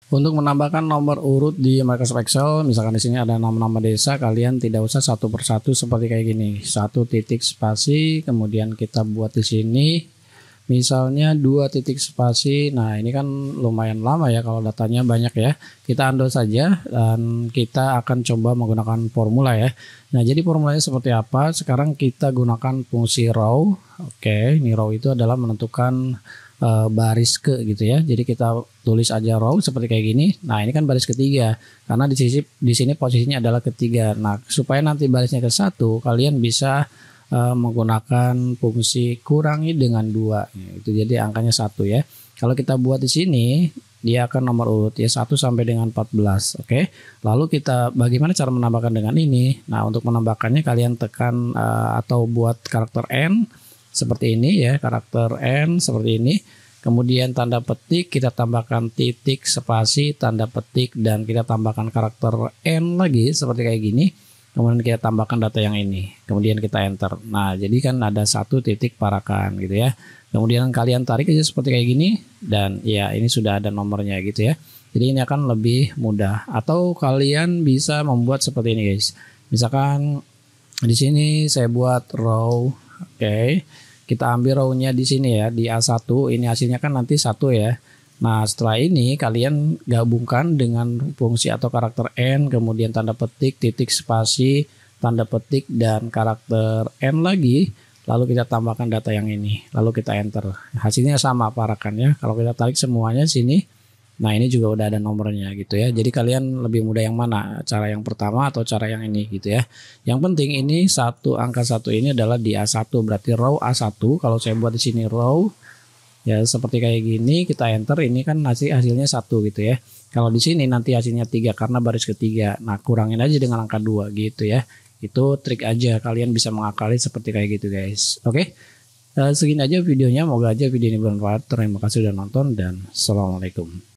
Untuk menambahkan nomor urut di Microsoft Excel, misalkan di sini ada nama-nama desa, kalian tidak usah satu persatu seperti kayak gini. Satu titik spasi, kemudian kita buat di sini. Misalnya 2 titik spasi. Nah, ini kan lumayan lama ya kalau datanya banyak ya. Kita undo saja dan kita akan coba menggunakan formula ya. Nah, jadi formulanya seperti apa? Sekarang kita gunakan fungsi row. Oke, ini row itu adalah menentukan baris ke gitu ya. Jadi kita tulis aja row seperti kayak gini. Nah, ini kan baris ketiga karena di sini posisinya adalah ketiga. Nah, supaya nanti barisnya ke satu, kalian bisa menggunakan fungsi kurangi dengan 2. Itu jadi angkanya 1 ya. Kalau kita buat di sini, dia akan nomor urut ya 1 sampai dengan 14. Oke. Lalu kita bagaimana cara menambahkan dengan ini? Nah, untuk menambahkannya kalian tekan atau buat karakter N seperti ini ya, karakter N seperti ini. Kemudian tanda petik, kita tambahkan titik, spasi, tanda petik, dan kita tambahkan karakter N lagi seperti kayak gini. Kemudian kita tambahkan data yang ini. Kemudian kita enter. Nah, jadi kan ada 1 titik parakan gitu ya. Kemudian kalian tarik aja seperti kayak gini. Dan ya ini sudah ada nomornya gitu ya. Jadi ini akan lebih mudah. Atau kalian bisa membuat seperti ini guys. Misalkan di sini saya buat row. Oke. Kita ambil row-nya di sini ya, di A1, ini hasilnya kan nanti 1 ya. Nah, setelah ini kalian gabungkan dengan fungsi atau karakter N, kemudian tanda petik, titik spasi, tanda petik, dan karakter N lagi. Lalu kita tambahkan data yang ini, lalu kita enter. Hasilnya sama parakan ya. Kalau kita tarik semuanya sini, nah ini juga udah ada nomornya gitu ya. Jadi kalian lebih mudah yang mana? Cara yang pertama atau cara yang ini gitu ya. Yang penting ini angka 1 ini adalah di A1, berarti row A1. Kalau saya buat di sini row ya seperti kayak gini, kita enter, ini kan hasilnya 1 gitu ya. Kalau di sini nanti hasilnya 3 karena baris ketiga. Nah, kurangin aja dengan angka 2 gitu ya. Itu trik aja, kalian bisa mengakali seperti kayak gitu guys. Oke. Segini aja videonya, moga aja video ini bermanfaat. Terima kasih sudah nonton dan assalamualaikum.